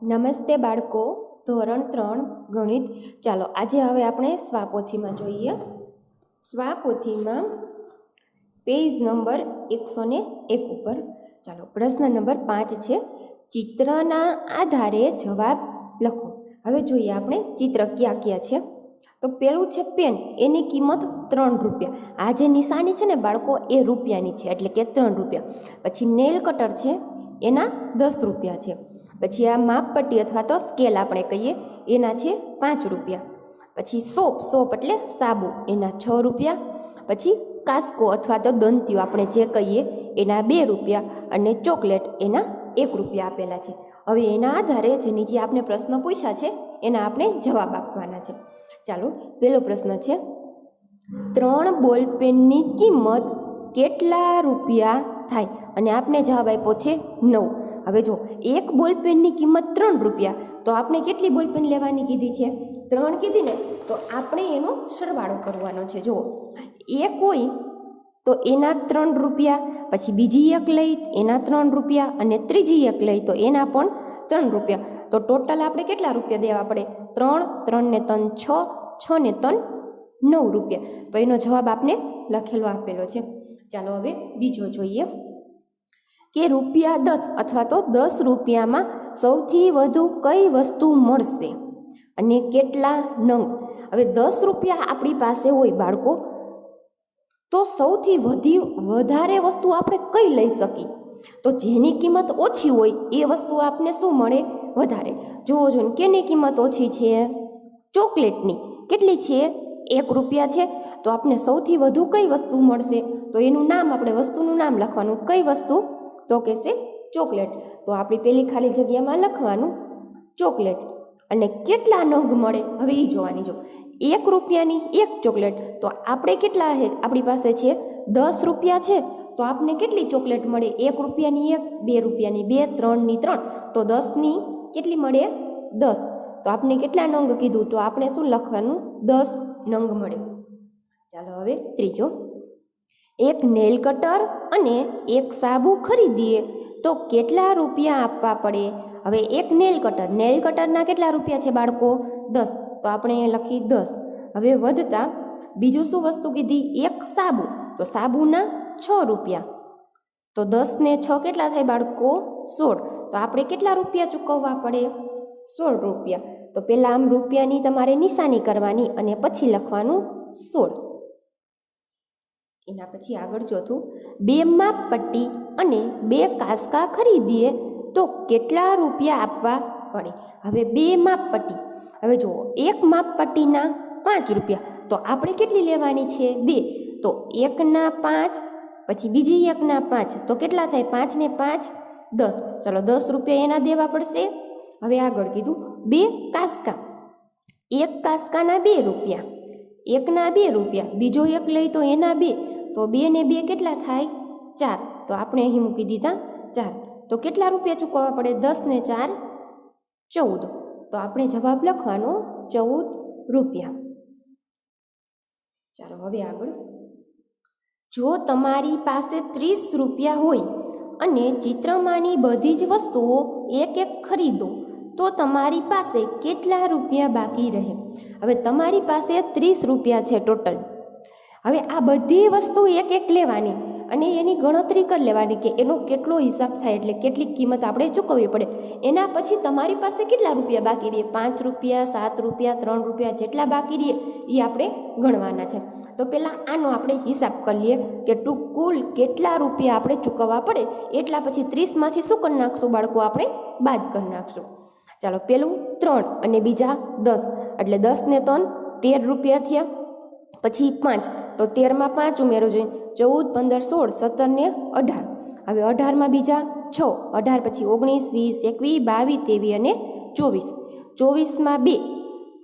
નમસ્તે બાળકો, ધોરણ 3 ગણિત. ચાલો આજે હવે આપણે સ્વાપોથીમાં જોઈએ. સ્વાપોથીમાં પેજ નંબર 101 ઉપર ચાલો પ્રશ્ન નંબર 5 છે. ચિત્રના આધારે જવાબ લખો. હવે જોઈએ આપણે ચિત્ર ક્યાં ક્યાં છે. તો પેલું છે પેન, એની કિંમત 3 રૂપિયા. આ જે નિશાની છે ને બાળકો એ રૂપિયાની છે, એટલે કે 3 રૂપિયા. પછી નેલ કટર છે, એના 10 રૂપિયા છે. પછી આ માપપટ્ટી અથવા તો સ્કેલ આપણે કહીએ, એના છે 5 રૂપિયા. પછી સોપ એટલે સાબુ, એના 6 રૂપિયા. પછી કાસ્કો અથવા તો દંતીઓ આપણે જે કહીએ એના 2 રૂપિયા. અને ચોકલેટ એના 1 રૂપિયા આપેલા છે. હવે એના આધારે જે નીચે આપણે પ્રશ્ન પૂછ્યા છે એના આપણે જવાબ આપવાના છે. ચાલો પહેલો પ્રશ્ન છે, 3 બોલપેનની કિંમત કેટલા રૂપિયા થાય? અને આપણે જવાબ આપ્યો છે 9. હવે જો એક બોલપેનની કિંમત 3 રૂપિયા, તો આપણે કેટલી બોલપેન લેવાની કીધી છે? 3 કીધી ને, તો આપણે એનો સરવાળો કરવાનો છે. જુઓ, એક હોય તો એના 3 રૂપિયા, પછી બીજી એક લઈ એના 3 રૂપિયા, અને ત્રીજી એક લઈ તો એના પણ 3 રૂપિયા. તો ટોટલ આપણે કેટલા રૂપિયા દેવા પડે? 3, 3 ને 3 6, 6 ને 3 9 રૂપિયા. તો એનો જવાબ આપણે લખેલો આપેલો છે. ચાલો હવે બીજો જોઈએ કે રૂપિયા 10 અથવા તો 10 રૂપિયામાં સૌથી વધુ કઈ વસ્તુ મળશે અને કેટલા નંગ? હવે 10 રૂપિયા આપણી પાસે હોય બાળકો, તો સૌથી વધારે વસ્તુ આપણે કઈ લઈ શકીએ? તો જેની કિંમત ઓછી હોય એ વસ્તુ આપને શું મળે? વધારે. જુઓ જો કેની કિંમત ઓછી છે? ચોકલેટની. કેટલી છે? 1 રૂપિયા છે. તો આપણે સૌથી વધુ કઈ વસ્તુ મળશે? તો એનું નામ, આપણે વસ્તુનું નામ લખવાનું. કઈ વસ્તુ? તો કહેશે ચોકલેટ. તો આપણી પેલી ખાલી જગ્યામાં લખવાનું ચોકલેટ. અને કેટલા નંગ મળે હવે એ જોવાની. જો 1 રૂપિયાની 1 ચોકલેટ, તો આપણે કેટલા આપણી પાસે છે? 10 રૂપિયા છે. તો આપને કેટલી ચોકલેટ મળે? 1 રૂપિયાની 1, 2 રૂપિયાની 2, 3 ની 3, તો 10ની કેટલી મળે? 10. તો આપણે કેટલા નંગ કીધું? તો આપણે શું લખવાનું? 10 નંગ મળે. ચાલો હવે ત્રીજો, એક નેલ કટર અને એક સાબુ ખરીદીએ તો કેટલા રૂપિયા આપવા પડે? હવે એક નેલ કટરના કેટલા રૂપિયા છે બાળકો? 10. તો આપણે એ લખી 10. હવે વધતા બીજું શું વસ્તુ કીધી? એક સાબુ, તો સાબુના 6 રૂપિયા. તો 10 ને 6 કેટલા થાય બાળકો? 16. તો આપણે કેટલા રૂપિયા ચૂકવવા પડે? 16 રૂપિયા. તો પહેલાં આમ રૂપિયાની તમારે નિશાની કરવાની અને પછી લખવાનું 16. એના પછી આગળ ચોથું, 2 માપપટ્ટી અને 2 કાસ્કા ખરીદીએ તો કેટલા રૂપિયા આપવા પડે? હવે 2 માપપટ્ટી, હવે જુઓ, એક માપપટ્ટીના 5 રૂપિયા, તો આપણે કેટલી લેવાની છે? 2. તો એકના 5, પછી બીજી એકના 5, તો કેટલા થાય? 5 ને 5 10. ચાલો 10 રૂપિયા એના દેવા પડશે. હવે આગળ કીધું 2 કાસ્કા, એક કાસ્કાના 2 રૂપિયા, એકના 2 રૂપિયા, બીજો એક લઈ તો એના 2, તો 2 ને 2 કેટલા થાય? 4. તો આપણે અહીં મૂકી દીધા 4. તો કેટલા રૂપિયા ચૂકવવા પડે? 10 ને 4 14. તો આપણે જવાબ લખવાનો 14 રૂપિયા. ચાલો હવે આગળ, જો તમારી પાસે 30 રૂપિયા હોય અને ચિત્રમાંની બધી જ વસ્તુઓ એક ખરીદો તો તમારી પાસે કેટલા રૂપિયા બાકી રહે? હવે તમારી પાસે 30 રૂપિયા છે ટોટલ. હવે આ બધી વસ્તુ એક લેવાની અને એની ગણતરી કરી લેવાની કે એનો કેટલો હિસાબ થાય, એટલે કેટલી કિંમત આપણે ચૂકવવી પડે. એના પછી તમારી પાસે કેટલા રૂપિયા બાકી રહે? 5 રૂપિયા, 7 રૂપિયા, 3 રૂપિયા, જેટલા બાકી રહે એ આપણે ગણવાના છે. તો પહેલાં આનો આપણે હિસાબ કરી લઈએ કે કુલ કેટલા રૂપિયા આપણે ચૂકવવા પડે. એટલા પછી 30માંથી શું કરી નાખશું બાળકો? આપણે બાદ કરી નાખશું. ચાલો, પેલું 3 અને બીજા 10, એટલે 10 ને 3 13 રૂપિયા થયા. પછી 5, તો 13માં 5 ઉમેરો જોઈએ. 14, 15, 16, 17 ને 18. હવે 18માં બીજા 6, 18 પછી 19, 20, 21, 22 અને 24. 24માં 2,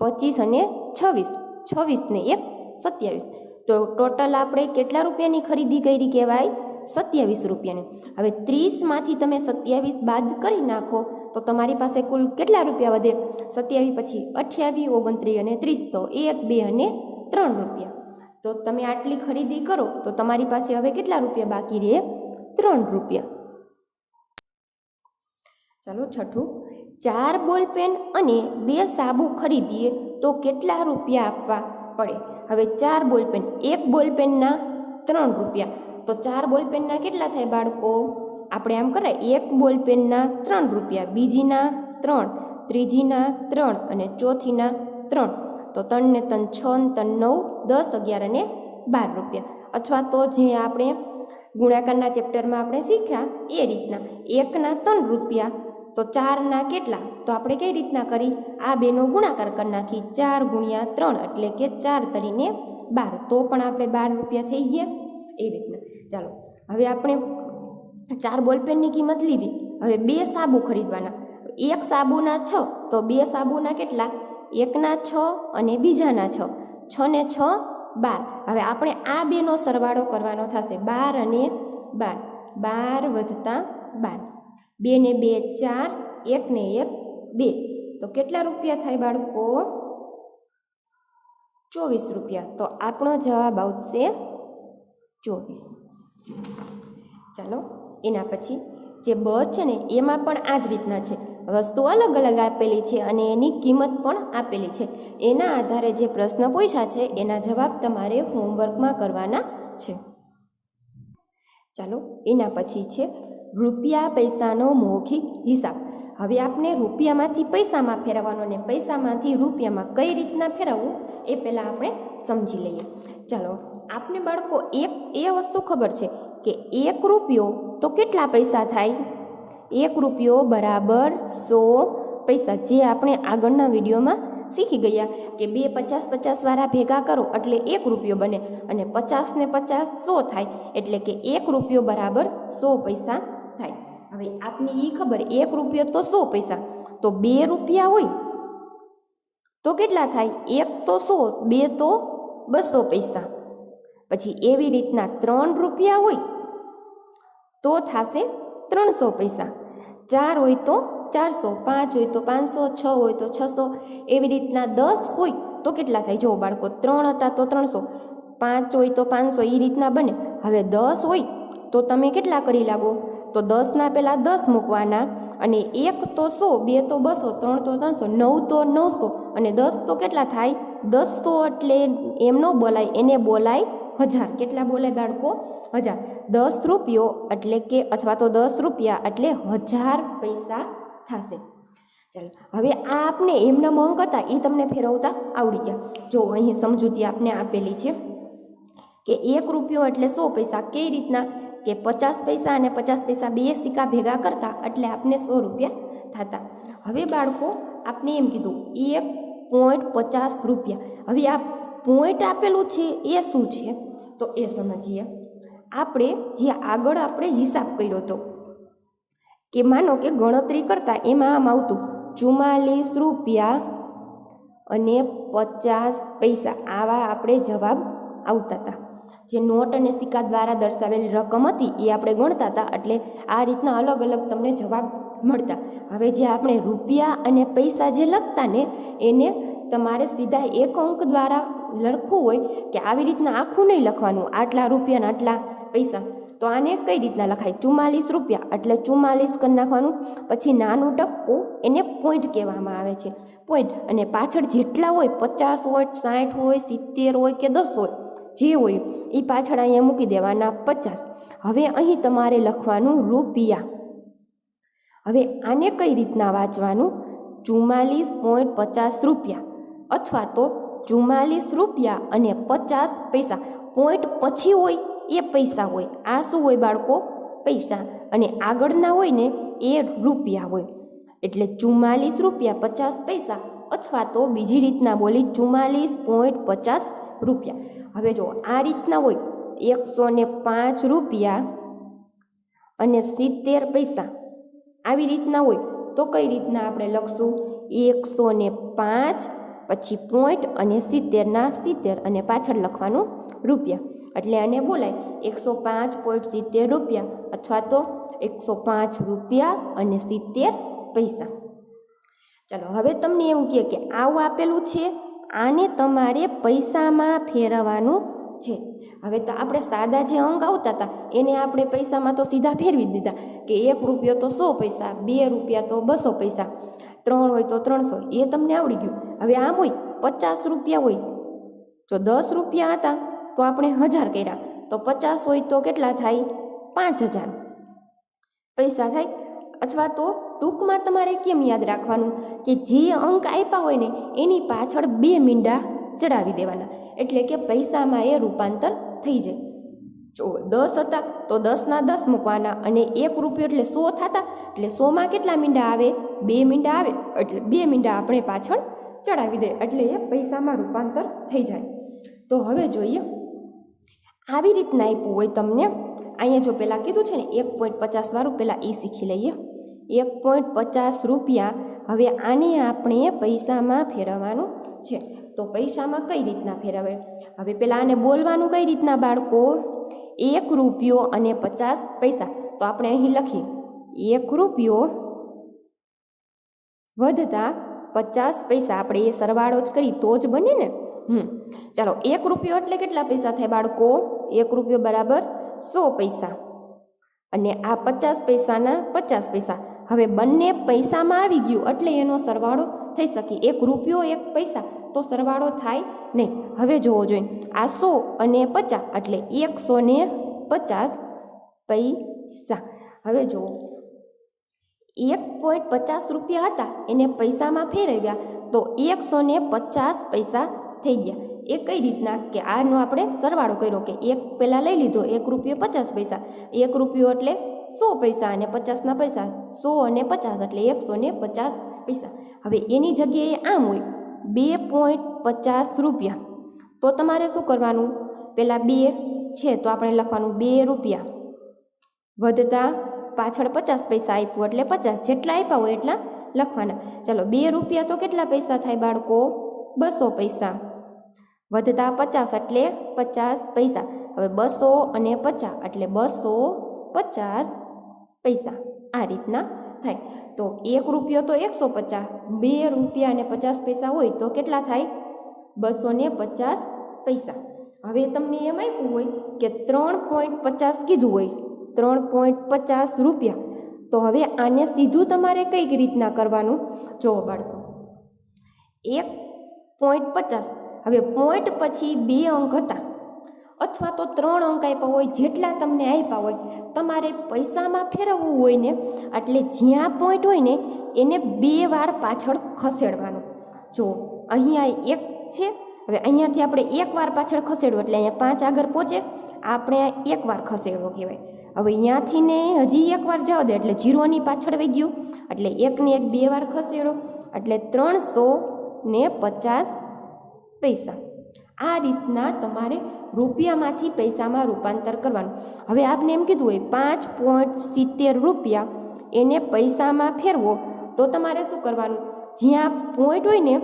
25 અને 26, 26 ને 1 27. તો ટોટલ આપણે કેટલા રૂપિયાની ખરીદી કરી કહેવાય? 27 રૂપિયાની. હવે 30માંથી તમે 27 બાદ કરી નાખો તો તમારી પાસે કુલ કેટલા રૂપિયા વધે? 27 પછી 28, 29 અને 30, તો 1, 2 અને 3 રૂપિયા. તો તમે આટલી ખરીદી કરો તો તમારી પાસે હવે કેટલા રૂપિયા બાકી રહે? 3 રૂપિયા. ચાલો છઠ્ઠું, 4 બોલપેન અને 2 સાબુ ખરીદીએ તો કેટલા રૂપિયા આપવા પડે? હવે 4 બોલપેન, એક બોલપેનના 3 રૂપિયા, તો 4 બોલપેનના કેટલા થાય બાળકો? આપણે આમ કરાય, એક બોલપેનના 3 રૂપિયા, બીજીના 3, ત્રીજીના 3 અને ચોથીના 3, તો 3 ને 3 6 ને 3 9, 10, 11 અને 12 રૂપિયા. અથવા તો જે આપણે ગુણાકારના ચેપ્ટરમાં આપણે શીખ્યા એ રીતના, એકના 3 રૂપિયા તો 4ના કેટલા? તો આપણે કઈ રીતના કરી? આ બેનો ગુણાકાર કરી નાખી, 4 ગુણ્યા 3 એટલે કે 4 તરીને 12, તો પણ આપણે 12 રૂપિયા થઈ ગયા. એ રીતના. ચાલો હવે આપણે 4 બોલપેનની કિંમત લીધી. હવે 2 સાબુ ખરીદવાના. એક સાબુના 6, તો 2 સાબુના કેટલા? એકના 6 અને બીજાના 6, 6 ને 6 12. હવે આપણે આ બેનો સરવાળો કરવાનો થશે, 12 અને 12, 12 વત્તા 12, 2 ને 2 4, 1 ને 1 2, તો કેટલા રૂપિયા થાય બાળકો? 24 રૂપિયા. તો આપણો જવાબ આવશે 24. ચાલો એના પછી જે બ છે ને એમાં પણ આ જ રીતના છે, વસ્તુ અલગ અલગ આપેલી છે અને એની કિંમત પણ આપેલી છે. એના આધારે જે પ્રશ્ન પૂછ્યા છે એના જવાબ તમારે હોમવર્કમાં કરવાના છે. ચાલો એના પછી છે રૂપિયા પૈસાનો મૌખિક હિસાબ. હવે આપણે રૂપિયામાંથી પૈસામાં ફેરવવાનો અને પૈસામાંથી રૂપિયામાં કઈ રીતના ફેરવવું એ પહેલાં આપણે સમજી લઈએ. ચાલો આપને બાળકો એ વસ્તુ ખબર છે કે 1 રૂપિયો તો કેટલા પૈસા થાય? 1 રૂપિયો બરાબર 100 પૈસા, જે આપણે આગળના વિડીયોમાં શીખી ગયા કે 2 50 વાળા ભેગા કરો એટલે 1 રૂપિયો બને, અને 50 ને 50 100 થાય, એટલે કે 1 રૂપિયો બરાબર 100 પૈસા થાય. હવે આપને એ ખબર, 1 રૂપિયો તો 100 પૈસા, તો 2 રૂપિયા હોય તો કેટલા થાય? 1 તો 100, 2 તો 200 પૈસા. પછી એવી રીતના 3 રૂપિયા હોય તો થશે 300 પૈસા, 4 હોય તો 400, 5 હોય તો 500, 6 હોય તો 600. એવી રીતના 10 હોય તો કેટલા થાય? જો બાળકો 3 હતા તો 300, 5 હોય તો 500, એ રીતના બને. હવે 10 હોય તો તમે કેટલા કરી લાગો? તો 10ના પહેલાં 10 મૂકવાના, અને 1 તો 100, 2 તો 200, 3 તો 300, 9 તો 900, અને 10 તો કેટલા થાય? 10 એટલે એમ ન બોલાય, એને બોલાય 1000. કેટલા બોલાય બાળકો? 1000. 10 રૂપિયો એટલે કે અથવા તો 10 રૂપિયા એટલે 1000 પૈસા થશે. ચાલો હવે આ આપને એમના અંક હતા એ તમને ફેરવતા આવડી ગયા. જો અહીં સમજૂતી આપને આપેલી છે કે 1 રૂપિયો એટલે 100 પૈસા. કઈ રીતના? કે 50 પૈસા અને 50 પૈસા 2 સિક્કા ભેગા કરતા એટલે આપને 100 રૂપિયા થતા. હવે બાળકો આપને એમ કીધું 1.50 રૂપિયા. હવે આ પોઈન્ટ આપેલું છે એ શું છે તો એ સમજીએ. આપણે જે આગળ આપણે હિસાબ કર્યો હતો કે માનો કે ગણતરી કરતા એમાં આમ આવતું 44 રૂપિયા અને 50 પૈસા, આવા આપણે જવાબ આવતા હતા. જે નોટ અને સિક્કા દ્વારા દર્શાવેલી રકમ હતી એ આપણે ગણતા હતા, એટલે આ રીતના અલગ અલગ તમને જવાબ મળતા. હવે જે આપણે રૂપિયા અને પૈસા જે લખતા ને એને તમારે સીધા એક અંક દ્વારા લખવું હોય કે આવી રીતના આખું નહીં લખવાનું, આટલા રૂપિયા આટલા પૈસા. તો આને કઈ રીતના લખાય? 44 રૂપિયા એટલે 44 કરી નાખવાનું, પછી નાનું ટપકું એને પોઈન્ટ કહેવામાં આવે છે, પોઈન્ટ. અને પાછળ જેટલા હોય 50 હોય, 60 હોય, 70 હોય કે 10 હોય, જે હોય એ પાછળ અહીંયા મૂકી દેવાના 50. હવે અહીં તમારે લખવાનું રૂપિયા. હવે આને કઈ રીતના વાંચવાનું? 44.50 રૂપિયા અથવા તો 44 રૂપિયા અને 50 પૈસા. પોઈન્ટ પછી હોય એ પૈસા હોય. આ શું હોય બાળકો? પૈસા. અને આગળના હોય ને એ રૂપિયા હોય. એટલે 44 રૂપિયા 50 પૈસા, અથવા તો બીજી રીતના બોલી 44.50 રૂપિયા. હવે જો આ રીતના હોય 105 રૂપિયા અને 70 પૈસા, આવી રીતના હોય તો કઈ રીતના આપણે લખશું? 105 પછી પોઈન્ટ અને 70ના 70 અને પાછળ લખવાનું રૂપિયા. એટલે આને બોલાય 105.70 રૂપિયા અથવા તો 105 રૂપિયા અને 70 પૈસા. ચાલો હવે તમને એવું કહે કે આવું આપેલું છે, આને તમારે પૈસામાં ફેરવવાનું છે। હવે તો આપણે સાદા જે અંક આવતા હતા એને આપણે પૈસામાં તો સીધા ફેરવી જ દીધા કે 1 રૂપિયો તો 100 પૈસા, 2 રૂપિયા તો 200 પૈસા, 3 હોય તો 300, એ તમને આવડી ગયું। હવે આમ હોય 50 રૂપિયા હોય, જો 10 રૂપિયા હતા તો આપણે 1000 કર્યા, તો 50 હોય તો કેટલા થાય? 5000 પૈસા થાય। અથવા તો ટૂંકમાં તમારે કેમ યાદ રાખવાનું કે જે અંક આપ્યા હોય ને એની પાછળ 2 મીંડા ચડાવી દેવાના, એટલે કે પૈસામાં એ રૂપાંતર થઈ જાય। જો 10 હતા તો 10ના 10 મૂકવાના, અને 1 રૂપિયો એટલે 100 થતા, એટલે 100માં કેટલા મીંડા આવે? 2 મીંડા આવે, એટલે 2 મીંડા આપણે પાછળ ચડાવી દે, એટલે એ પૈસામાં રૂપાંતર થઈ જાય। તો હવે જોઈએ, આવી રીતના આપ્યું હોય તમને, અહીંયા જો પહેલાં કીધું છે ને 1.50 વાળું, પહેલાં એ શીખી લઈએ। 1.50 રૂપિયા, હવે આને આપણે પૈસામાં ફેરવવાનું છે। તો પૈસામાં કઈ રીતના ફેરવે? હવે પહેલાં આને બોલવાનું કઈ રીતના બાળકો? 1 રૂપિયો અને 50 પૈસા। તો આપણે અહીં લખીએ 1 રૂપિયો વધતા 50 પૈસા, આપણે એ સરવાળો જ કરી તો જ બને ને। ચાલો, 1 રૂપિયો એટલે કેટલા પૈસા થાય બાળકો? 1 રૂપિયો બરાબર 100 પૈસા, અને આ 50 પૈસાના 50 પૈસા। હવે બંને પૈસામાં આવી ગયું એટલે એનો સરવાળો થઈ શકે। 1 રૂપિયો 1 પૈસા તો સરવાળો થાય નહીં। હવે જોવો જોઈએ, આ 100 અને 50 એટલે 150 પૈસા। હવે જુઓ, 1.50 રૂપિયા હતા એને પૈસામાં ફેરવ્યા તો 150 પૈસા થઈ ગયા। એ કઈ રીતના? કે આનો આપણે સરવાળો કર્યો કે 1 પહેલાં લઈ લીધો, 1 રૂપિયો 50 પૈસા, 1 રૂપિયો એટલે 100 પૈસા, અને 50ના પૈસા 100 અને 50 એટલે 150 પૈસા। હવે એની જગ્યાએ આમ હોય 2.50 રૂપિયા, તો તમારે શું કરવાનું? પહેલાં 2 છે તો આપણે લખવાનું 2 રૂપિયા વધતા પાછળ 50 પૈસા આપ્યું એટલે 50, જેટલા આપ્યા હોય એટલા લખવાના। ચાલો, 2 રૂપિયા તો કેટલા પૈસા થાય બાળકો? 200 પૈસા વધતા 50 એટલે 50 પૈસા। હવે 200 અને 50 એટલે 250 પૈસા, આ રીતના થાય। તો 1 રૂપિયો તો 150, 2 રૂપિયા અને 50 પૈસા હોય તો કેટલા થાય? 250 પૈસા। હવે તમને એમ આપ્યું હોય કે 3.50 કીધું હોય, 3.50 રૂપિયા, તો હવે આને સીધું તમારે કઈ રીતના કરવાનું? જુઓ બાળકો, 1.50, હવે પોઈન્ટ પછી 2 અંક હતા અથવા તો 3 અંક આપ્યા હોય, જેટલા તમને આપ્યા હોય, તમારે પૈસામાં ફેરવવું હોય ને એટલે જ્યાં પોઈન્ટ હોય ને એને 2 વાર પાછળ ખસેડવાનું। જો અહીંયા 1 છે, હવે અહીંયાથી આપણે 1 વાર પાછળ ખસેડવું એટલે અહીંયા 5 આગળ પહોંચે, આપણે 1 વાર ખસેડવો કહેવાય। હવે અહીંયાથી ને હજી 1 વાર જવા દે એટલે 0ની પાછળ વહી ગયું, એટલે 1 ને 1 2 વાર ખસેડો એટલે 350 પૈસા। આ રીતના તમારે રૂપિયામાંથી પૈસામાં રૂપાંતર કરવાનું। હવે આપને એમ કીધું હોય 5.70 રૂપિયા એને પૈસામાં ફેરવો, તો તમારે શું કરવાનું? જ્યાં પોઈન્ટ હોય ને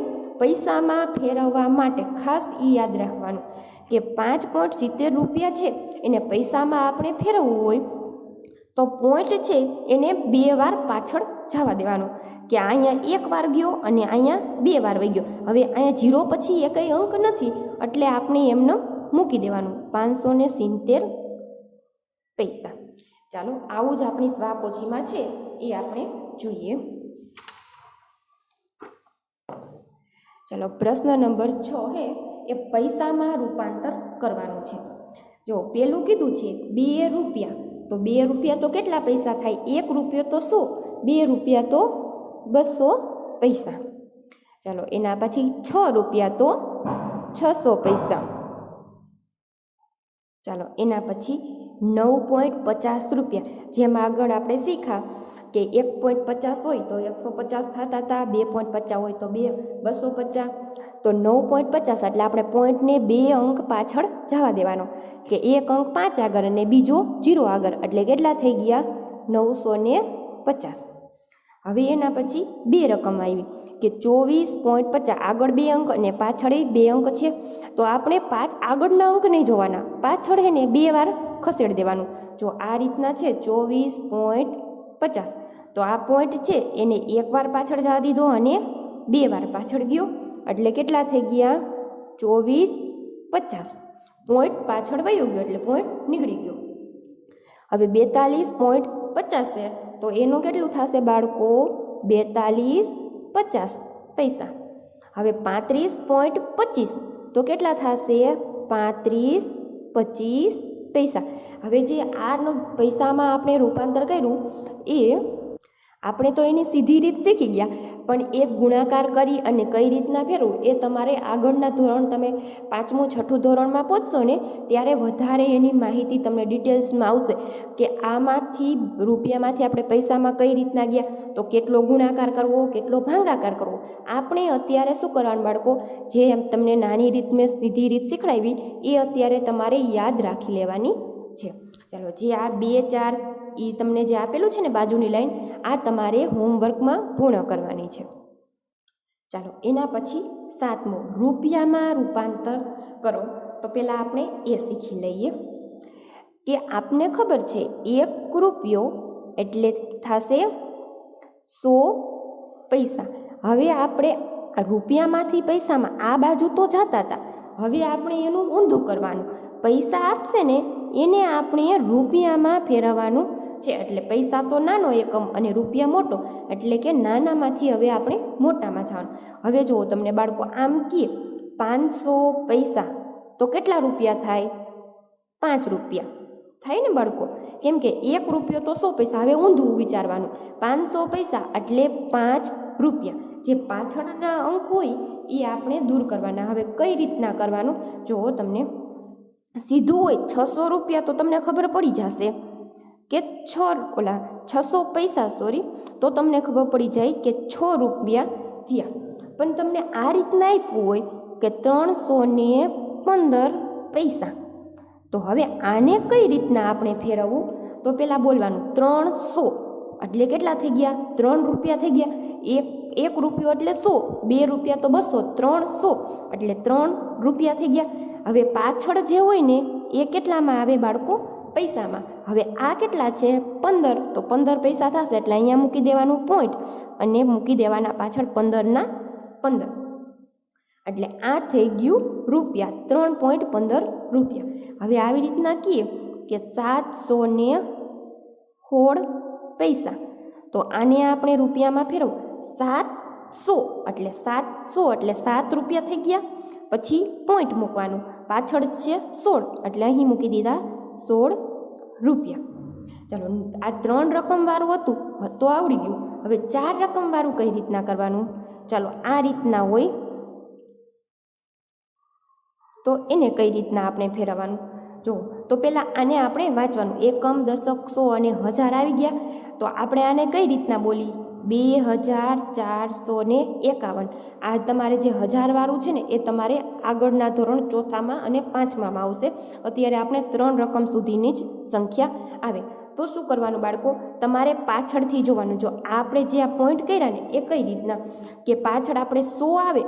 પૈસામાં ફેરવવા માટે ખાસ એ યાદ રાખવાનું કે 5.70 રૂપિયા છે એને પૈસામાં આપણે ફેરવવું હોય તો પોઈન્ટ છે એને 2 વાર પાછળ જવા દેવાનું, કે અહીંયા 1 વાર ગયો અને અહીંયા 2 વાર વહી ગયો। હવે અહીંયા 0 પછી એ કંઈ અંક નથી એટલે આપણે એમને મૂકી દેવાનું 570 પૈસા। ચાલો, આવું જ આપણી સ્વાપોથીમાં છે એ આપણે જોઈએ। ચાલો, પ્રશ્ન નંબર 6 है એ પૈસામાં રૂપાંતર કરવાનું છે। જો પેલું કીધું છે 2 રૂપિયા, તો 2 રૂપિયા તો કેટલા પૈસા થાય? 1 રૂપિયો તો 100, 2 રૂપિયા તો 200 પૈસા। ચાલો, એના પછી 6 રૂપિયા તો 600 પૈસા। ચાલો, એના પછી 9.50 રૂપિયા, જેમ આગળ આપણે શીખા કે 1.50 હોય તો 150 થતા હતા, 2.50 હોય તો 250, તો 9.50 એટલે આપણે પોઈન્ટને 2 અંક પાછળ જવા દેવાનો, કે 1 અંક 5 આગળ અને બીજો 0 આગળ, એટલે કેટલા થઈ ગયા? 950। હવે એના પછી 2 રકમ આવી કે 24.50, આગળ 2 અંક અને પાછળ 2 અંક છે, તો આપણે આગળના અંક નહીં જોવાના, પાછળ એને 2 વાર ખસેડી દેવાનું। જો આ રીતના છે 24.50, તો આ પોઈન્ટ છે એને 1 વાર પાછળ જવા દીધો અને 2 વાર પાછળ ગયો, એટલે કેટલા થઈ ગયા? 24.50। પોઈન્ટ પાછળ વયો ગયો એટલે પોઈન્ટ નીકળી ગયો. હવે 42.50 છે તો એનું કેટલું થશે બાળકો? 42.50 પૈસા. હવે 35.25 તો કેટલા થશે? 35.25 પૈસા. હવે જે આનો પૈસામાં આપણે રૂપાંતર કર્યું એ આપણે તો એની સીધી રીત શીખી ગયા, પણ એક ગુણાકાર કરી અને કઈ રીતના ફેરવું એ તમારે આગળના ધોરણ, તમે 5મું 6ઠું ધોરણમાં પહોંચશો ને ત્યારે વધારે એની માહિતી તમને ડિટેલ્સમાં આવશે કે આમાંથી રૂપિયામાંથી આપણે પૈસામાં કઈ રીતના ગયા, તો કેટલો ગુણાકાર કરવો, કેટલો ભાગાકાર કરવો. આપણે અત્યારે શું કરવાનું બાળકો? જે તમને નાની રીત મેં સીધી રીત શીખડાવી એ અત્યારે તમારે યાદ રાખી લેવાની છે. ચાલો, જે આ 2, 4 એ તમને જે આપેલું છે ને બાજુની લાઈન, આ તમારે હોમવર્કમાં પૂર્ણ કરવાની છે. ચાલો, એના પછી 7મો રૂપિયામાં રૂપાંતર કરો. તો પહેલાં આપણે એ શીખી લઈએ કે આપને ખબર છે 1 રૂપિયો એટલે થશે 100 પૈસા. હવે આપણે રૂપિયામાંથી પૈસામાં આ બાજુ તો જતા હતા, હવે આપણે એનું ઊંધું કરવાનું. પૈસા આપશે ને એને આપણે રૂપિયામાં ફેરવવાનું છે. એટલે પૈસા તો નાનો એકમ અને રૂપિયા મોટો, એટલે કે નાનામાંથી હવે આપણે મોટામાં જવાનું. હવે જુઓ તમને બાળકો, આમ કહે 500 પૈસા તો કેટલા રૂપિયા થાય? 5 રૂપિયા થાય ને બાળકો? કેમ કે 1 રૂપિયો તો 100 પૈસા. હવે ઊંધું વિચારવાનું, 500 પૈસા એટલે 5 રૂપિયા. જે પાછળના અંક હોય એ આપણે દૂર કરવાના. હવે કઈ રીતના કરવાનું? જો તમને સીધું હોય 600 રૂપિયા તો તમને ખબર પડી જશે કે 600 પૈસા તો તમને ખબર પડી જાય કે 6 રૂપિયા થયા. પણ તમને આ રીતના આપ્યું હોય કે 315 પૈસા, તો હવે આને કઈ રીતના આપણે ફેરવવું? તો પહેલાં બોલવાનું 300 એટલે કેટલા થઈ ગયા? 3 રૂપિયા થઈ ગયા. 1 રૂપિયો એટલે 100, 2 રૂપિયા તો 200, 300 એટલે 3 રૂપિયા થઈ ગયા. હવે પાછળ જે હોય ને એ કેટલામાં આવે બાળકો? પૈસામાં. હવે આ કેટલા છે? 15, તો 15 પૈસા થશે એટલે અહીંયા મૂકી દેવાનું પોઈન્ટ અને મૂકી દેવાના પાછળ 15 એટલે આ થઈ ગયું રૂપિયા, 3.15 રૂપિયા. હવે આવી રીતના કહીએ કે 716 પૈસા, તો આને આપણે રૂપિયામાં ફેરવું. 700 એટલે 7 રૂપિયા થઈ ગયા. પછી પોઈન્ટ મૂકવાનું, પાછળ છે 16 એટલે અહીં મૂકી દીધા 16 રૂપિયા. ચાલો, આ 3 રકમવાળું હતું તો આવડી ગયું. હવે 4 રકમવાળું કઈ રીતના કરવાનું? ચાલો, આ રીતના હોય તો એને કઈ રીતના આપણે ફેરવવાનું? જો, તો પહેલાં આને આપણે વાંચવાનું. એકમ, દશક, 100 અને 1000 આવી ગયા. તો આપણે આને કઈ રીતના બોલી? 2451. આ તમારે જે 1000 વાળું છે ને એ તમારે આગળના ધોરણ 4થામાં અને 5મામાં આવશે. અત્યારે આપણે 3 રકમ સુધીની જ સંખ્યા આવે. તો શું કરવાનું બાળકો? તમારે પાછળથી જોવાનું. જો આપણે જે આ પોઈન્ટ કર્યા ને એ કઈ રીતના કે પાછળ આપણે 100 આવે,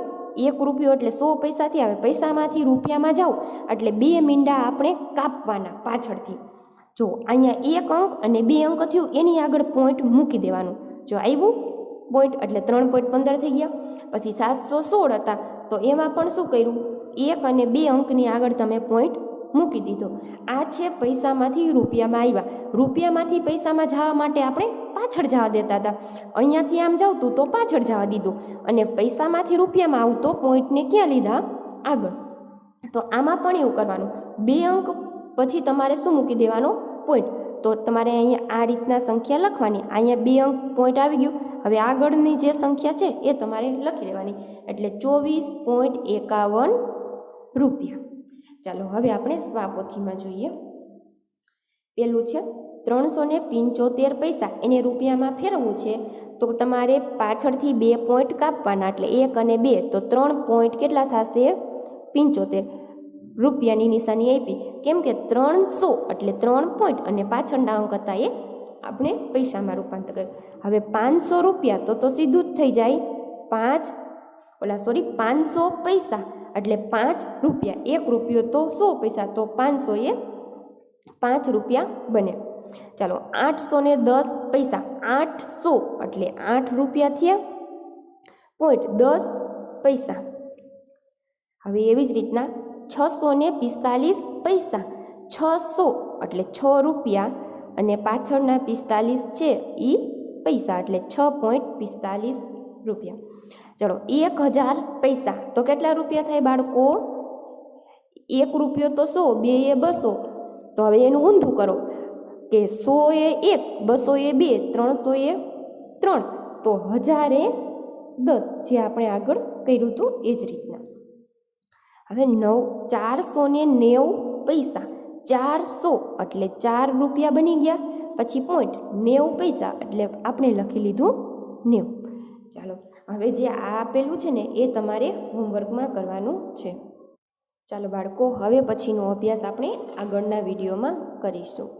1 રૂપિયો એટલે 100 પૈસાથી આવે. પૈસામાંથી રૂપિયામાં જાઓ એટલે 2 મીંડા આપણે કાપવાના પાછળથી. જો અહીંયા 1 અંક અને 2 અંક થયું એની આગળ પોઈન્ટ મૂકી દેવાનું. જો આવ્યું પોઈન્ટ એટલે 3.15 થઈ ગયા. પછી 716 હતા તો એમાં પણ શું કર્યું? 1 અને 2 અંકની આગળ તમે પોઈન્ટ મૂકી દીધો. આ છે પૈસામાંથી રૂપિયામાં આવ્યા. રૂપિયામાંથી પૈસામાં જવા માટે આપણે પાછળ જવા દેતા હતા. અહીંયાથી આમ જાવતું તો પાછળ જવા દીધું, અને પૈસામાંથી રૂપિયામાં આવતો પોઈન્ટને ક્યાં લીધા? આગળ. તો આમાં પણ એવું કરવાનું. 2 અંક પછી તમારે શું મૂકી દેવાનો? પોઈન્ટ. તો તમારે અહીંયા આ રીતના સંખ્યા લખવાની. અહીંયા 2 અંક પોઈન્ટ આવી ગયું. હવે આગળની જે સંખ્યા છે એ તમારે લખી લેવાની. એટલે 24.51 રૂપિયા. ચાલો, હવે આપણે સ્વાપોથીમાં જોઈએ. પેલું છે 375 પૈસા, એને રૂપિયામાં ફેરવવું છે તો તમારે પાછળથી 2 પોઈન્ટ કાપવાના. એટલે 1 અને 2 તો 3 પોઈન્ટ કેટલા થશે? 75 રૂપિયાની નિશાની આપી. કેમ કે 300 એટલે 3 પોઈન્ટ અને પાછળના અંક હતા એ આપણે પૈસામાં રૂપાંતર કર્યું. હવે 500 રૂપિયા તો સીધું જ થઈ જાય 500 પૈસા એટલે 5 રૂપિયા. 1 રૂપિયો તો 100 પૈસા, તો 500 એ 5 રૂપિયા બને. ચાલો, 810 પૈસા, 800 એટલે 8 રૂપિયા થયા, પોઈન્ટ 10 પૈસા. હવે એવી જ રીતના 645 પૈસા 600 એટલે 6 રૂપિયા અને પાછળના 45 છે એ પૈસા એટલે 6.45 રૂપિયા. ચલો 1000 પૈસા તો કેટલા રૂપિયા થાય બાળકો? 1 રૂપિયો તો 100, 2 એ 200. તો હવે એનું ઊંધું કરો કે 100 એ 1, 200 એ 2, 300 એ 3, તો 1000 એ 10, જે આપણે આગળ કર્યું હતું એ જ રીતના. હવે 490 પૈસા 400 એટલે 4 રૂપિયા બની ગયા, પછી પોઈન્ટ 90 પૈસા એટલે આપણે લખી લીધું 90. ચાલો હવે જે આ આપેલું છે ને એ તમારે હોમવર્કમાં કરવાનું છે. ચાલો બાળકો, હવે પછીનો અભ્યાસ આપણે આગળના વિડીયોમાં કરીશું.